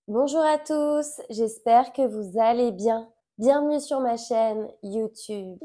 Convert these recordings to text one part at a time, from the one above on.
Bonjour à tous, j'espère que vous allez bien. Bienvenue sur ma chaîne YouTube.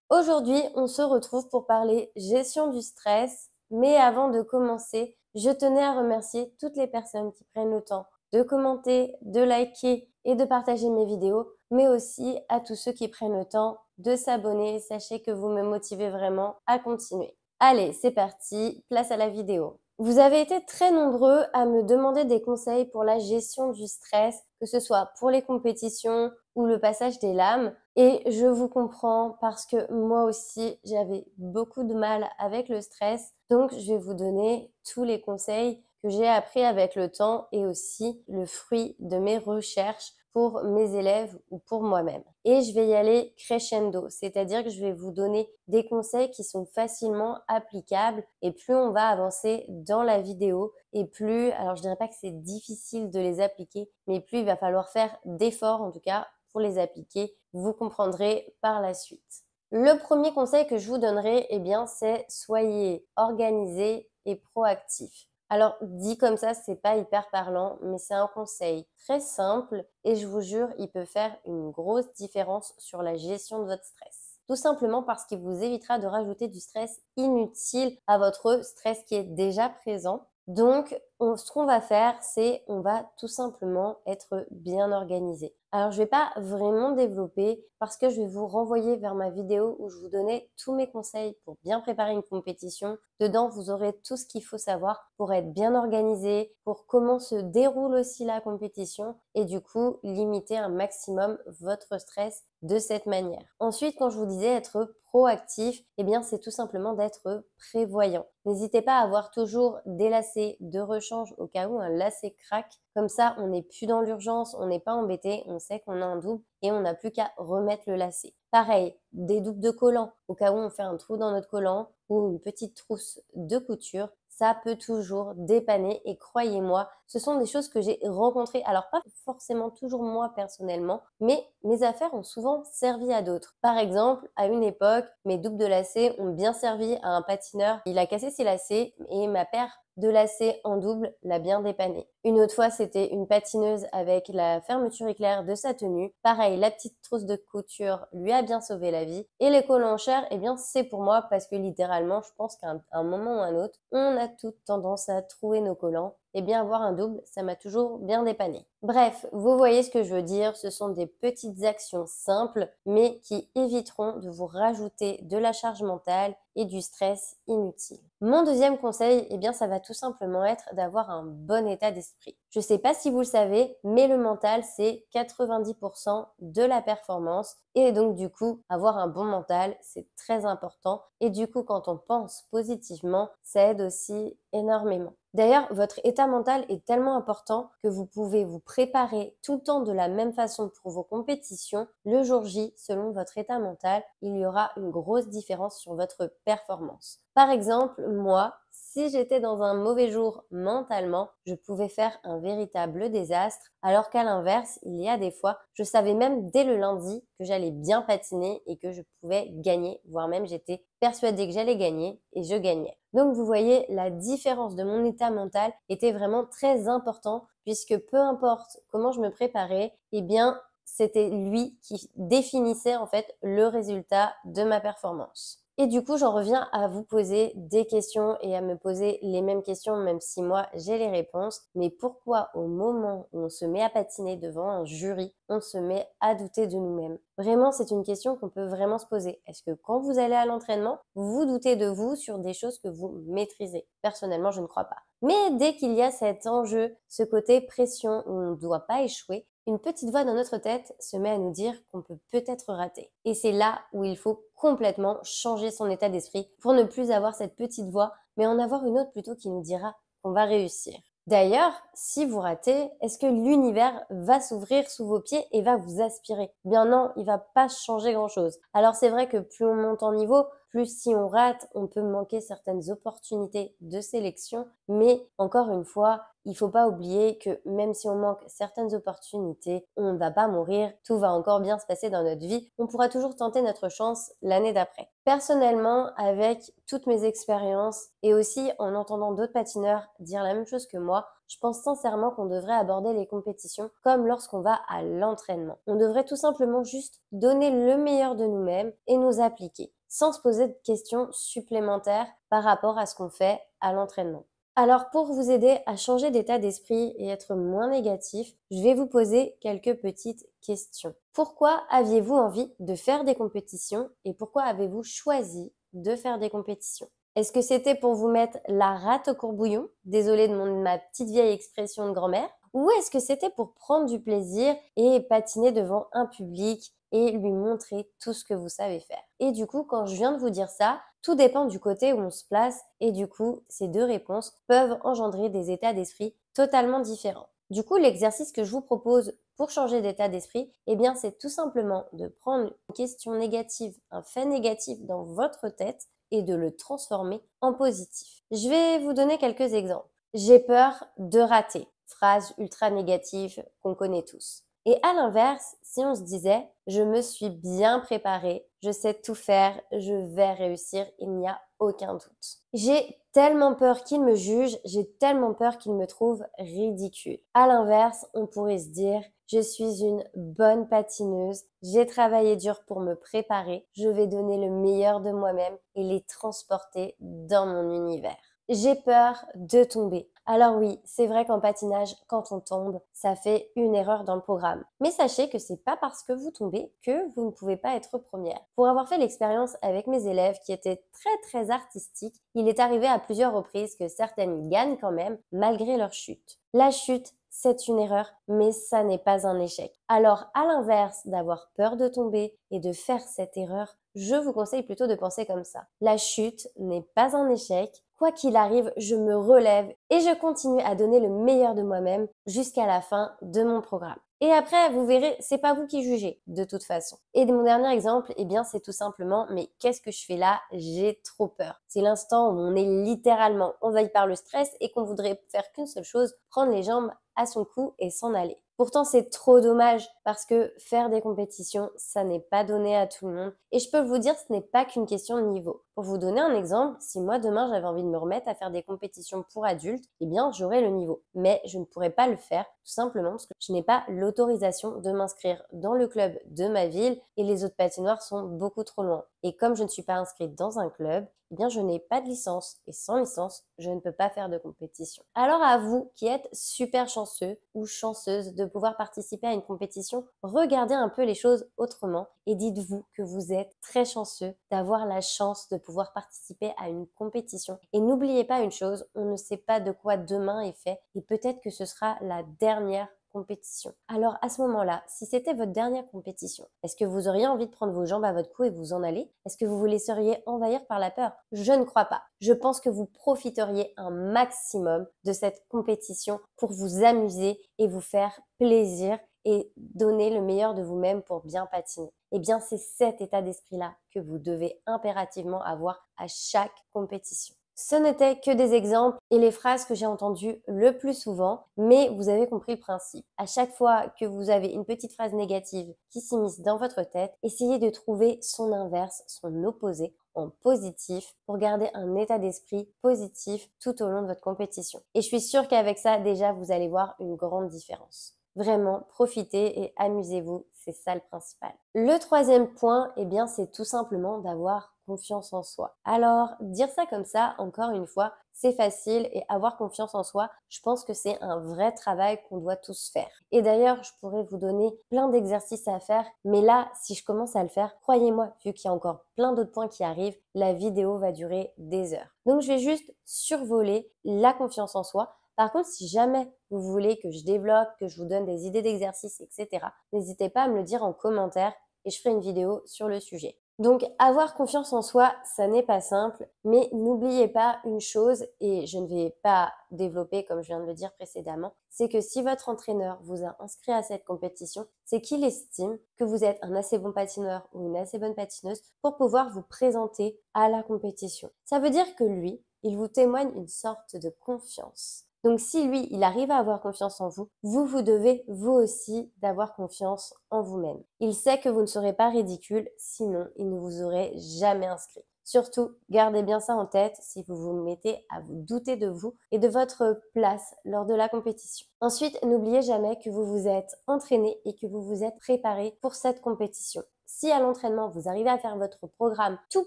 Aujourd'hui, on se retrouve pour parler gestion du stress, mais avant de commencer, je tenais à remercier toutes les personnes qui prennent le temps de commenter, de liker et de partager mes vidéos, mais aussi à tous ceux qui prennent le temps de s'abonner. Sachez que vous me motivez vraiment à continuer. Allez, c'est parti, place à la vidéo. Vous avez été très nombreux à me demander des conseils pour la gestion du stress, que ce soit pour les compétitions ou le passage des lames. Et je vous comprends parce que moi aussi, j'avais beaucoup de mal avec le stress. Donc, je vais vous donner tous les conseils que j'ai appris avec le temps et aussi le fruit de mes recherches pour mes élèves ou pour moi-même. Et je vais y aller crescendo, c'est-à-dire que je vais vous donner des conseils qui sont facilement applicables et plus on va avancer dans la vidéo et plus, alors je dirais pas que c'est difficile de les appliquer, mais plus il va falloir faire d'efforts en tout cas pour les appliquer. Vous comprendrez par la suite. Le premier conseil que je vous donnerai, eh bien, c'est soyez organisé et proactif. Alors, dit comme ça, c'est pas hyper parlant, mais c'est un conseil très simple et je vous jure, il peut faire une grosse différence sur la gestion de votre stress. Tout simplement parce qu'il vous évitera de rajouter du stress inutile à votre stress qui est déjà présent. Donc, ce qu'on va faire, c'est on va tout simplement être bien organisé. Alors, je vais pas vraiment développer parce que je vais vous renvoyer vers ma vidéo où je vous donnais tous mes conseils pour bien préparer une compétition. Dedans, vous aurez tout ce qu'il faut savoir pour être bien organisé, pour comment se déroule aussi la compétition et du coup, limiter un maximum votre stress de cette manière. Ensuite, quand je vous disais être proactif, eh bien, c'est tout simplement d'être prévoyant. N'hésitez pas à avoir toujours des lacets de rechange au cas où un lacet craque. Comme ça, on n'est plus dans l'urgence, on n'est pas embêté, on sait qu'on a un double et on n'a plus qu'à remettre le lacet. Pareil, des doubles de collants au cas où on fait un trou dans notre collant ou une petite trousse de couture. Ça peut toujours dépanner et croyez-moi, ce sont des choses que j'ai rencontrées. Alors pas forcément toujours moi personnellement, mais mes affaires ont souvent servi à d'autres. Par exemple, à une époque, mes doubles de lacets ont bien servi à un patineur. Il a cassé ses lacets et ma paire de lacets en double l'a bien dépanné. Une autre fois, c'était une patineuse avec la fermeture éclair de sa tenue. Pareil, la petite trousse de couture lui a bien sauvé la vie. Et les collants en chair, eh bien, c'est pour moi parce que littéralement, je pense qu'à un moment ou un autre, on a toute tendance à trouer nos collants. Eh bien, avoir un double, ça m'a toujours bien dépanné. Bref, vous voyez ce que je veux dire, ce sont des petites actions simples, mais qui éviteront de vous rajouter de la charge mentale et du stress inutile. Mon deuxième conseil, eh bien, ça va tout simplement être d'avoir un bon état d'esprit. Je ne sais pas si vous le savez, mais le mental, c'est 90% de la performance. Et donc, du coup, avoir un bon mental, c'est très important. Et du coup, quand on pense positivement, ça aide aussi énormément. D'ailleurs, votre état mental est tellement important que vous pouvez vous préparer tout le temps de la même façon pour vos compétitions. Le jour J, selon votre état mental, il y aura une grosse différence sur votre performance. Par exemple, moi, si j'étais dans un mauvais jour mentalement, je pouvais faire un véritable désastre, alors qu'à l'inverse, il y a des fois, je savais même dès le lundi que j'allais bien patiner et que je pouvais gagner, voire même j'étais persuadée que j'allais gagner et je gagnais. Donc vous voyez, la différence de mon état mental était vraiment très important puisque peu importe comment je me préparais, eh bien c'était lui qui définissait en fait le résultat de ma performance. Et du coup, j'en reviens à vous poser des questions et à me poser les mêmes questions, même si moi j'ai les réponses. Mais pourquoi au moment où on se met à patiner devant un jury, on se met à douter de nous-mêmes? Vraiment, c'est une question qu'on peut vraiment se poser. Est-ce que quand vous allez à l'entraînement, vous doutez de vous sur des choses que vous maîtrisez? Personnellement, je ne crois pas. Mais dès qu'il y a cet enjeu, ce côté pression où on ne doit pas échouer, une petite voix dans notre tête se met à nous dire qu'on peut peut-être rater. Et c'est là où il faut complètement changer son état d'esprit pour ne plus avoir cette petite voix, mais en avoir une autre plutôt qui nous dira qu'on va réussir. D'ailleurs, si vous ratez, est-ce que l'univers va s'ouvrir sous vos pieds et va vous aspirer? Bien non, il va pas changer grand-chose. Alors c'est vrai que plus on monte en niveau, plus si on rate, on peut manquer certaines opportunités de sélection. Mais encore une fois, il ne faut pas oublier que même si on manque certaines opportunités, on ne va pas mourir, tout va encore bien se passer dans notre vie. On pourra toujours tenter notre chance l'année d'après. Personnellement, avec toutes mes expériences et aussi en entendant d'autres patineurs dire la même chose que moi, je pense sincèrement qu'on devrait aborder les compétitions comme lorsqu'on va à l'entraînement. On devrait tout simplement juste donner le meilleur de nous-mêmes et nous appliquer, sans se poser de questions supplémentaires par rapport à ce qu'on fait à l'entraînement. Alors pour vous aider à changer d'état d'esprit et être moins négatif, je vais vous poser quelques petites questions. Pourquoi aviez-vous envie de faire des compétitions et pourquoi avez-vous choisi de faire des compétitions? Est-ce que c'était pour vous mettre la rate au courbouillon? Désolée de ma petite vieille expression de grand-mère. Ou est-ce que c'était pour prendre du plaisir et patiner devant un public et lui montrer tout ce que vous savez faire? Et du coup, quand je viens de vous dire ça, tout dépend du côté où on se place et du coup, ces deux réponses peuvent engendrer des états d'esprit totalement différents. Du coup, l'exercice que je vous propose pour changer d'état d'esprit, eh bien, c'est tout simplement de prendre une question négative, un fait négatif dans votre tête et de le transformer en positif. Je vais vous donner quelques exemples. J'ai peur de rater. Phrase ultra négative qu'on connaît tous. Et à l'inverse, si on se disait je me suis bien préparée, je sais tout faire, je vais réussir, il n'y a aucun doute. J'ai tellement peur qu'il me juge, j'ai tellement peur qu'il me trouve ridicule. À l'inverse, on pourrait se dire je suis une bonne patineuse, j'ai travaillé dur pour me préparer, je vais donner le meilleur de moi-même et les transporter dans mon univers. J'ai peur de tomber. Alors oui, c'est vrai qu'en patinage, quand on tombe, ça fait une erreur dans le programme. Mais sachez que c'est pas parce que vous tombez que vous ne pouvez pas être première. Pour avoir fait l'expérience avec mes élèves qui étaient très artistiques, il est arrivé à plusieurs reprises que certaines gagnent quand même malgré leur chute. La chute, c'est une erreur, mais ça n'est pas un échec. Alors, à l'inverse d'avoir peur de tomber et de faire cette erreur, je vous conseille plutôt de penser comme ça. La chute n'est pas un échec. Quoi qu'il arrive, je me relève et je continue à donner le meilleur de moi-même jusqu'à la fin de mon programme. Et après, vous verrez, c'est pas vous qui jugez, de toute façon. Et mon dernier exemple, eh bien, c'est tout simplement, mais qu'est-ce que je fais là? J'ai trop peur. C'est l'instant où on est littéralement envahi par le stress et qu'on voudrait faire qu'une seule chose, prendre les jambes à son cou et s'en aller. Pourtant, c'est trop dommage parce que faire des compétitions, ça n'est pas donné à tout le monde. Et je peux vous dire, ce n'est pas qu'une question de niveau. Pour vous donner un exemple, si moi demain j'avais envie de me remettre à faire des compétitions pour adultes, eh bien j'aurais le niveau. Mais je ne pourrais pas le faire tout simplement parce que je n'ai pas l'autorisation de m'inscrire dans le club de ma ville et les autres patinoires sont beaucoup trop loin. Et comme je ne suis pas inscrite dans un club, eh bien je n'ai pas de licence et sans licence, je ne peux pas faire de compétition. Alors à vous qui êtes super chanceux ou chanceuse de pouvoir participer à une compétition, regardez un peu les choses autrement et dites-vous que vous êtes très chanceux d'avoir la chance de pouvoir participer à une compétition. Et n'oubliez pas une chose, on ne sait pas de quoi demain est fait et peut-être que ce sera la dernière compétition. Alors à ce moment-là, si c'était votre dernière compétition, est-ce que vous auriez envie de prendre vos jambes à votre cou et vous en aller? Est-ce que vous vous laisseriez envahir par la peur? Je ne crois pas. Je pense que vous profiteriez un maximum de cette compétition pour vous amuser et vous faire plaisir et donner le meilleur de vous-même pour bien patiner. Eh bien, c'est cet état d'esprit-là que vous devez impérativement avoir à chaque compétition. Ce n'étaient que des exemples et les phrases que j'ai entendues le plus souvent, mais vous avez compris le principe. À chaque fois que vous avez une petite phrase négative qui s'immisce dans votre tête, essayez de trouver son inverse, son opposé en positif pour garder un état d'esprit positif tout au long de votre compétition. Et je suis sûre qu'avec ça, déjà, vous allez voir une grande différence. Vraiment, profitez et amusez-vous, c'est ça le principal. Le troisième point, eh bien, c'est tout simplement d'avoir confiance en soi. Alors, dire ça comme ça, encore une fois, c'est facile et avoir confiance en soi, je pense que c'est un vrai travail qu'on doit tous faire. Et d'ailleurs, je pourrais vous donner plein d'exercices à faire, mais là, si je commence à le faire, croyez-moi, vu qu'il y a encore plein d'autres points qui arrivent, la vidéo va durer des heures. Donc, je vais juste survoler la confiance en soi. Par contre, si jamais vous voulez que je développe, que je vous donne des idées d'exercices, etc., n'hésitez pas à me le dire en commentaire et je ferai une vidéo sur le sujet. Donc, avoir confiance en soi, ça n'est pas simple, mais n'oubliez pas une chose, et je ne vais pas développer comme je viens de le dire précédemment, c'est que si votre entraîneur vous a inscrit à cette compétition, c'est qu'il estime que vous êtes un assez bon patineur ou une assez bonne patineuse pour pouvoir vous présenter à la compétition. Ça veut dire que lui, il vous témoigne une sorte de confiance. Donc si lui, il arrive à avoir confiance en vous, vous devez vous aussi d'avoir confiance en vous-même. Il sait que vous ne serez pas ridicule, sinon il ne vous aurait jamais inscrit. Surtout, gardez bien ça en tête si vous vous mettez à vous douter de vous et de votre place lors de la compétition. Ensuite, n'oubliez jamais que vous vous êtes entraîné et que vous vous êtes préparé pour cette compétition. Si à l'entraînement, vous arrivez à faire votre programme tout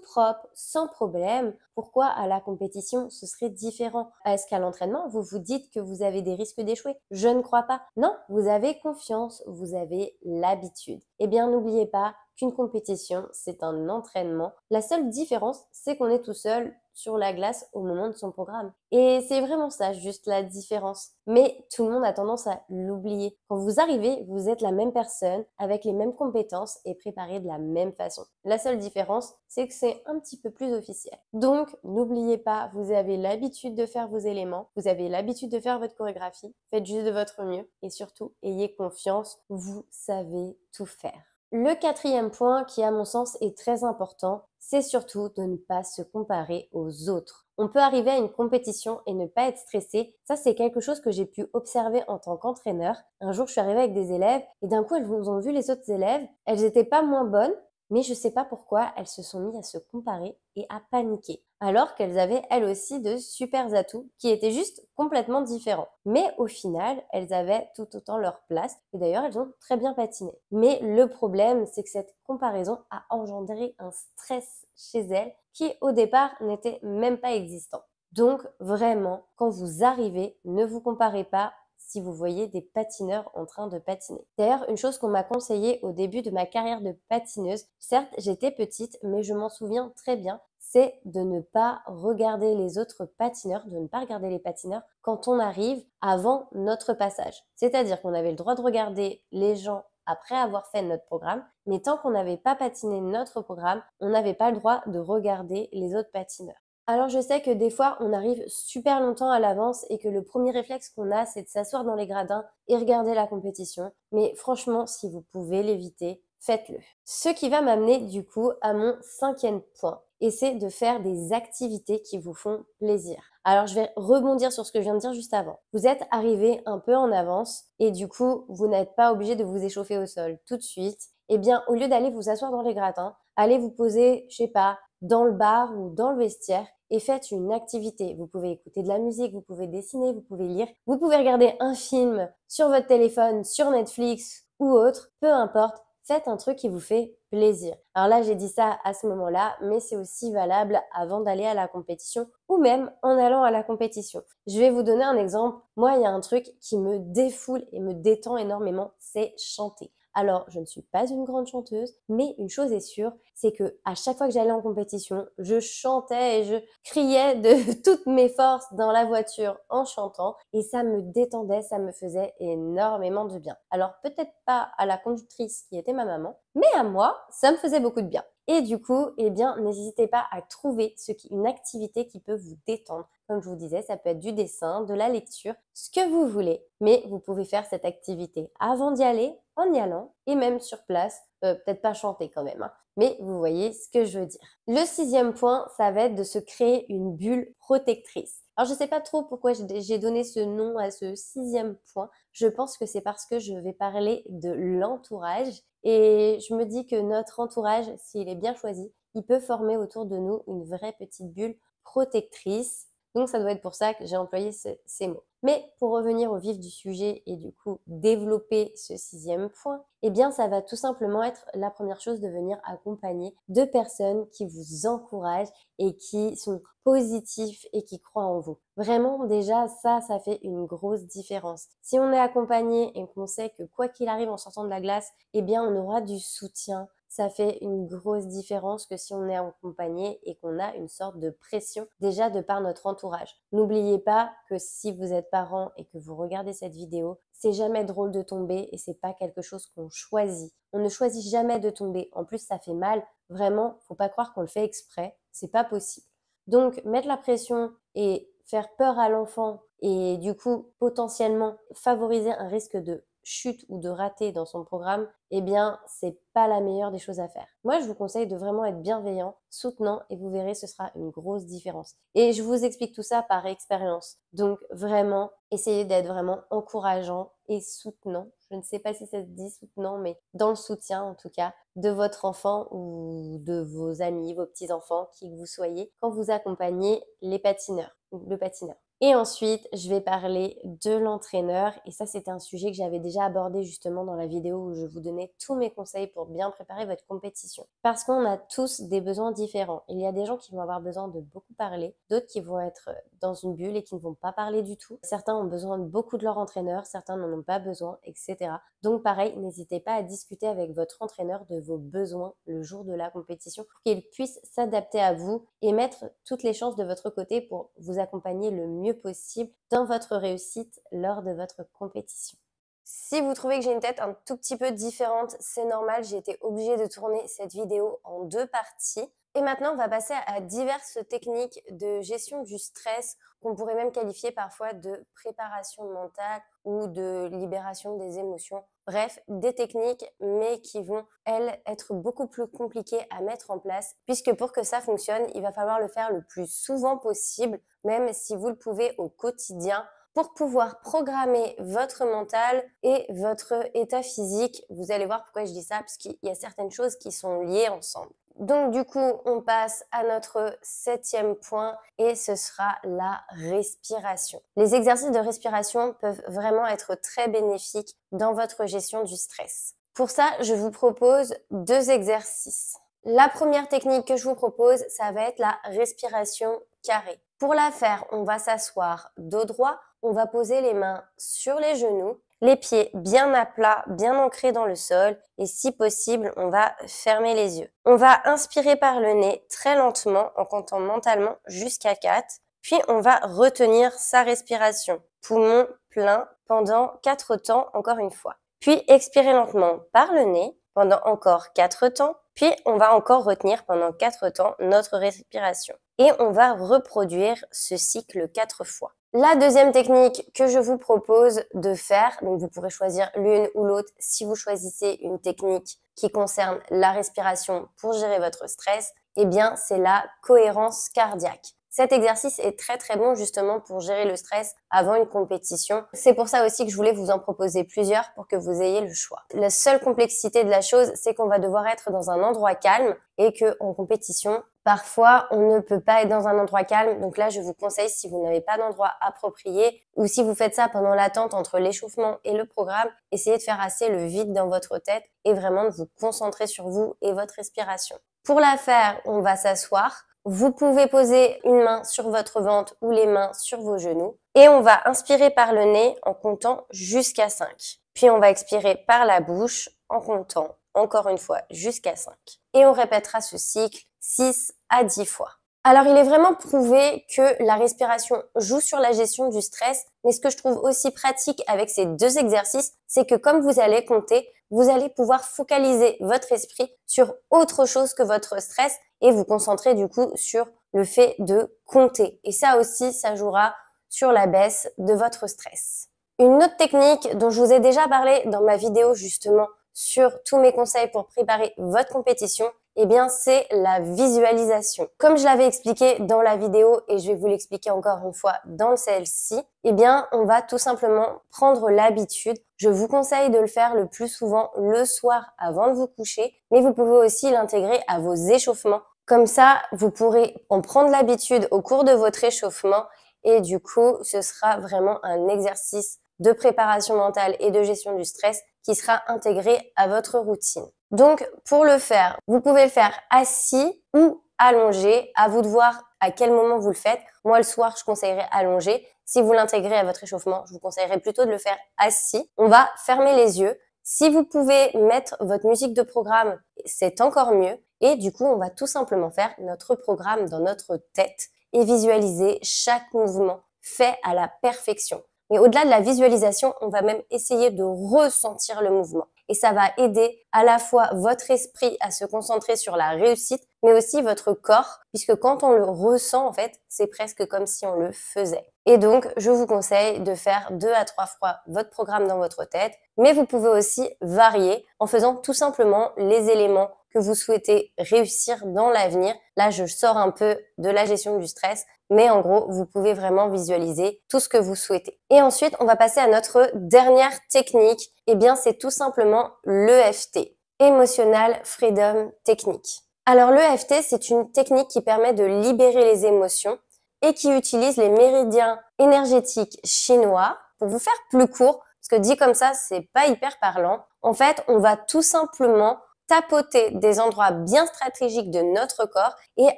propre, sans problème, pourquoi à la compétition, ce serait différent? Est-ce qu'à l'entraînement, vous vous dites que vous avez des risques d'échouer? Je ne crois pas. Non, vous avez confiance, vous avez l'habitude. Eh bien, n'oubliez pas qu'une compétition, c'est un entraînement. La seule différence, c'est qu'on est tout seul sur la glace au moment de son programme. Et c'est vraiment ça, juste la différence. Mais tout le monde a tendance à l'oublier. Quand vous arrivez, vous êtes la même personne, avec les mêmes compétences et préparé de la même façon. La seule différence, c'est que c'est un petit peu plus officiel. Donc, n'oubliez pas, vous avez l'habitude de faire vos éléments, vous avez l'habitude de faire votre chorégraphie, faites juste de votre mieux et surtout, ayez confiance, vous savez tout faire. Le quatrième point qui, à mon sens, est très important, c'est surtout de ne pas se comparer aux autres. On peut arriver à une compétition et ne pas être stressé. Ça, c'est quelque chose que j'ai pu observer en tant qu'entraîneur. Un jour, je suis arrivée avec des élèves et d'un coup, elles ont vu les autres élèves. Elles n'étaient pas moins bonnes, mais je ne sais pas pourquoi elles se sont mises à se comparer et à paniquer. Alors qu'elles avaient elles aussi de super atouts qui étaient juste complètement différents. Mais au final, elles avaient tout autant leur place et d'ailleurs elles ont très bien patiné. Mais le problème, c'est que cette comparaison a engendré un stress chez elles qui au départ n'était même pas existant. Donc vraiment, quand vous arrivez, ne vous comparez pas si vous voyez des patineurs en train de patiner. D'ailleurs, une chose qu'on m'a conseillé au début de ma carrière de patineuse, certes j'étais petite, mais je m'en souviens très bien, c'est de ne pas regarder les autres patineurs, de ne pas regarder les patineurs quand on arrive avant notre passage. C'est-à-dire qu'on avait le droit de regarder les gens après avoir fait notre programme, mais tant qu'on n'avait pas patiné notre programme, on n'avait pas le droit de regarder les autres patineurs. Alors je sais que des fois on arrive super longtemps à l'avance et que le premier réflexe qu'on a c'est de s'asseoir dans les gradins et regarder la compétition, mais franchement si vous pouvez l'éviter, faites-le. Ce qui va m'amener du coup à mon cinquième point et c'est de faire des activités qui vous font plaisir. Alors je vais rebondir sur ce que je viens de dire juste avant. Vous êtes arrivé un peu en avance et du coup vous n'êtes pas obligé de vous échauffer au sol tout de suite. Eh bien au lieu d'aller vous asseoir dans les gradins, allez vous poser, je sais pas, dans le bar ou dans le vestiaire et faites une activité. Vous pouvez écouter de la musique, vous pouvez dessiner, vous pouvez lire, vous pouvez regarder un film sur votre téléphone, sur Netflix ou autre, peu importe, faites un truc qui vous fait plaisir. Alors là, j'ai dit ça à ce moment-là, mais c'est aussi valable avant d'aller à la compétition ou même en allant à la compétition. Je vais vous donner un exemple. Moi, il y a un truc qui me défoule et me détend énormément, c'est chanter. Alors, je ne suis pas une grande chanteuse, mais une chose est sûre, c'est que à chaque fois que j'allais en compétition, je chantais et je criais de toutes mes forces dans la voiture en chantant et ça me détendait, ça me faisait énormément de bien. Alors, peut-être pas à la conductrice qui était ma maman, mais à moi, ça me faisait beaucoup de bien. Et du coup, eh bien, n'hésitez pas à trouver une activité qui peut vous détendre. Comme je vous disais, ça peut être du dessin, de la lecture, ce que vous voulez. Mais vous pouvez faire cette activité avant d'y aller, en y allant, et même sur place. Peut-être pas chanter quand même, hein. Mais vous voyez ce que je veux dire. Le sixième point, ça va être de se créer une bulle protectrice. Alors, je ne sais pas trop pourquoi j'ai donné ce nom à ce sixième point. Je pense que c'est parce que je vais parler de l'entourage. Et je me dis que notre entourage, s'il est bien choisi, il peut former autour de nous une vraie petite bulle protectrice. Donc, ça doit être pour ça que j'ai employé ces mots. Mais pour revenir au vif du sujet et du coup développer ce sixième point, eh bien ça va tout simplement être la première chose de venir accompagner de personnes qui vous encouragent et qui sont positifs et qui croient en vous. Vraiment déjà ça fait une grosse différence. Si on est accompagné et qu'on sait que quoi qu'il arrive en sortant de la glace, eh bien on aura du soutien, ça fait une grosse différence que si on est accompagné et qu'on a une sorte de pression déjà de par notre entourage. N'oubliez pas que si vous êtes parent et que vous regardez cette vidéo, c'est jamais drôle de tomber et c'est pas quelque chose qu'on choisit. On ne choisit jamais de tomber. En plus, ça fait mal. Vraiment, faut pas croire qu'on le fait exprès. C'est pas possible. Donc, mettre la pression et faire peur à l'enfant et du coup, potentiellement favoriser un risque de chute ou de raté dans son programme, eh bien, c'est pas la meilleure des choses à faire. Moi, je vous conseille de vraiment être bienveillant, soutenant et vous verrez, ce sera une grosse différence. Et je vous explique tout ça par expérience. Donc, vraiment, essayez d'être vraiment encourageant et soutenant. Je ne sais pas si ça se dit soutenant, mais dans le soutien, en tout cas, de votre enfant ou de vos amis, vos petits-enfants, qui que vous soyez, quand vous accompagnez les patineurs ou le patineur. Et ensuite, je vais parler de l'entraîneur. Et ça, c'était un sujet que j'avais déjà abordé justement dans la vidéo où je vous donnais tous mes conseils pour bien préparer votre compétition. Parce qu'on a tous des besoins différents. Il y a des gens qui vont avoir besoin de beaucoup parler, d'autres qui vont être dans une bulle et qui ne vont pas parler du tout. Certains ont besoin de beaucoup de leur entraîneur, certains n'en ont pas besoin, etc. Donc pareil, n'hésitez pas à discuter avec votre entraîneur de vos besoins le jour de la compétition pour qu'il puisse s'adapter à vous et mettre toutes les chances de votre côté pour vous accompagner le mieux possible dans votre réussite lors de votre compétition. Si vous trouvez que j'ai une tête un tout petit peu différente, c'est normal, j'ai été obligée de tourner cette vidéo en 2 parties. Et maintenant, on va passer à diverses techniques de gestion du stress qu'on pourrait même qualifier parfois de préparation mentale ou de libération des émotions. Bref, des techniques, mais qui vont, elles, être beaucoup plus compliquées à mettre en place, puisque pour que ça fonctionne, il va falloir le faire le plus souvent possible, même si vous le pouvez au quotidien, pour pouvoir programmer votre mental et votre état physique. Vous allez voir pourquoi je dis ça, parce qu'il y a certaines choses qui sont liées ensemble. Donc du coup, on passe à notre 7e point et ce sera la respiration. Les exercices de respiration peuvent vraiment être très bénéfiques dans votre gestion du stress. Pour ça, je vous propose 2 exercices. La première technique que je vous propose, ça va être la respiration carrée. Pour la faire, on va s'asseoir dos droit, on va poser les mains sur les genoux, les pieds bien à plat, bien ancrés dans le sol et si possible, on va fermer les yeux. On va inspirer par le nez très lentement en comptant mentalement jusqu'à 4, puis on va retenir sa respiration, poumon plein pendant 4 temps encore une fois. Puis expirer lentement par le nez pendant encore 4 temps, puis on va encore retenir pendant 4 temps notre respiration. Et on va reproduire ce cycle 4 fois. La deuxième technique que je vous propose de faire, donc vous pourrez choisir l'une ou l'autre si vous choisissez une technique qui concerne la respiration pour gérer votre stress, eh bien c'est la cohérence cardiaque. Cet exercice est très très bon justement pour gérer le stress avant une compétition. C'est pour ça aussi que je voulais vous en proposer plusieurs pour que vous ayez le choix. La seule complexité de la chose, c'est qu'on va devoir être dans un endroit calme et qu'en compétition, parfois, on ne peut pas être dans un endroit calme. Donc là, je vous conseille, si vous n'avez pas d'endroit approprié ou si vous faites ça pendant l'attente entre l'échauffement et le programme, essayez de faire assez le vide dans votre tête et vraiment de vous concentrer sur vous et votre respiration. Pour la faire, on va s'asseoir. Vous pouvez poser une main sur votre ventre ou les mains sur vos genoux. Et on va inspirer par le nez en comptant jusqu'à 5. Puis on va expirer par la bouche en comptant encore une fois jusqu'à 5. Et on répétera ce cycle 6 à 10 fois. Alors il est vraiment prouvé que la respiration joue sur la gestion du stress, mais ce que je trouve aussi pratique avec ces 2 exercices, c'est que comme vous allez compter, vous allez pouvoir focaliser votre esprit sur autre chose que votre stress et vous concentrer du coup sur le fait de compter. Et ça aussi, ça jouera sur la baisse de votre stress. Une autre technique dont je vous ai déjà parlé dans ma vidéo justement sur tous mes conseils pour préparer votre compétition, eh bien c'est la visualisation. Comme je l'avais expliqué dans la vidéo et je vais vous l'expliquer encore une fois dans celle-ci, eh bien on va tout simplement prendre l'habitude. Je vous conseille de le faire le plus souvent le soir avant de vous coucher, mais vous pouvez aussi l'intégrer à vos échauffements. Comme ça, vous pourrez en prendre l'habitude au cours de votre échauffement et du coup, ce sera vraiment un exercice de préparation mentale et de gestion du stress qui sera intégré à votre routine. Donc, pour le faire, vous pouvez le faire assis ou allongé. À vous de voir à quel moment vous le faites. Moi, le soir, je conseillerais allongé. Si vous l'intégrez à votre échauffement, je vous conseillerais plutôt de le faire assis. On va fermer les yeux Si vous pouvez mettre votre musique de programme, c'est encore mieux. Et du coup, on va tout simplement faire notre programme dans notre tête et visualiser chaque mouvement fait à la perfection. Mais au-delà de la visualisation, on va même essayer de ressentir le mouvement. Et ça va aider à la fois votre esprit à se concentrer sur la réussite, mais aussi votre corps, puisque quand on le ressent, en fait, c'est presque comme si on le faisait. Et donc, je vous conseille de faire 2 à 3 fois votre programme dans votre tête, mais vous pouvez aussi varier en faisant tout simplement les éléments que vous souhaitez réussir dans l'avenir. Là, je sors un peu de la gestion du stress, mais en gros, vous pouvez vraiment visualiser tout ce que vous souhaitez. Et ensuite, on va passer à notre dernière technique. Eh bien, c'est tout simplement l'EFT, Emotional Freedom Technique. Alors, l'EFT, c'est une technique qui permet de libérer les émotions et qui utilise les méridiens énergétiques chinois. Pour vous faire plus court, parce que dit comme ça, c'est pas hyper parlant. En fait, on va tout simplement tapoter des endroits bien stratégiques de notre corps et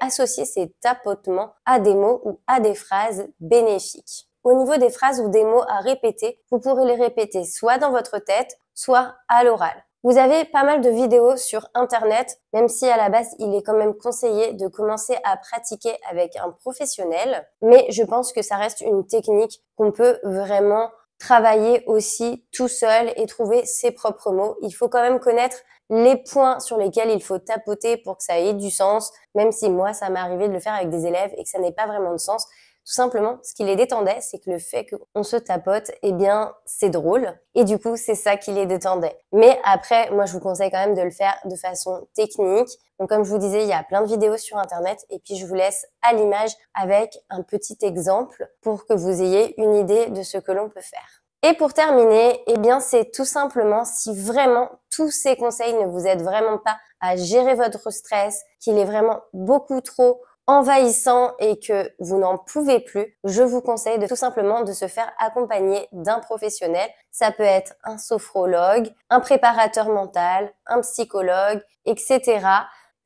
associer ces tapotements à des mots ou à des phrases bénéfiques. Au niveau des phrases ou des mots à répéter, vous pourrez les répéter soit dans votre tête, soit à l'oral. Vous avez pas mal de vidéos sur Internet, même si à la base, il est quand même conseillé de commencer à pratiquer avec un professionnel. Mais je pense que ça reste une technique qu'on peut vraiment travailler aussi tout seul et trouver ses propres mots. Il faut quand même connaître les points sur lesquels il faut tapoter pour que ça ait du sens, même si moi, ça m'est arrivé de le faire avec des élèves et que ça n'ait pas vraiment de sens. Tout simplement, ce qui les détendait, c'est que le fait qu'on se tapote, eh bien, c'est drôle. Et du coup, c'est ça qui les détendait. Mais après, moi, je vous conseille quand même de le faire de façon technique. Donc, comme je vous disais, il y a plein de vidéos sur Internet. Et puis, je vous laisse à l'image avec un petit exemple pour que vous ayez une idée de ce que l'on peut faire. Et pour terminer, eh bien, c'est tout simplement si vraiment tous ces conseils ne vous aident vraiment pas à gérer votre stress, qu'il est vraiment beaucoup trop envahissant et que vous n'en pouvez plus, je vous conseille de tout simplement de se faire accompagner d'un professionnel. Ça peut être un sophrologue, un préparateur mental, un psychologue, etc.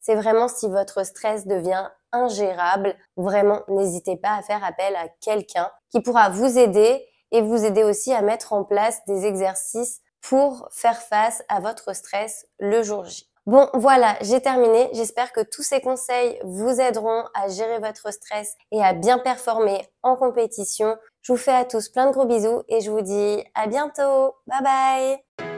C'est vraiment si votre stress devient ingérable, vraiment n'hésitez pas à faire appel à quelqu'un qui pourra vous aider et vous aider aussi à mettre en place des exercices pour faire face à votre stress le jour J. Bon, voilà, j'ai terminé. J'espère que tous ces conseils vous aideront à gérer votre stress et à bien performer en compétition. Je vous fais à tous plein de gros bisous et je vous dis à bientôt. Bye bye!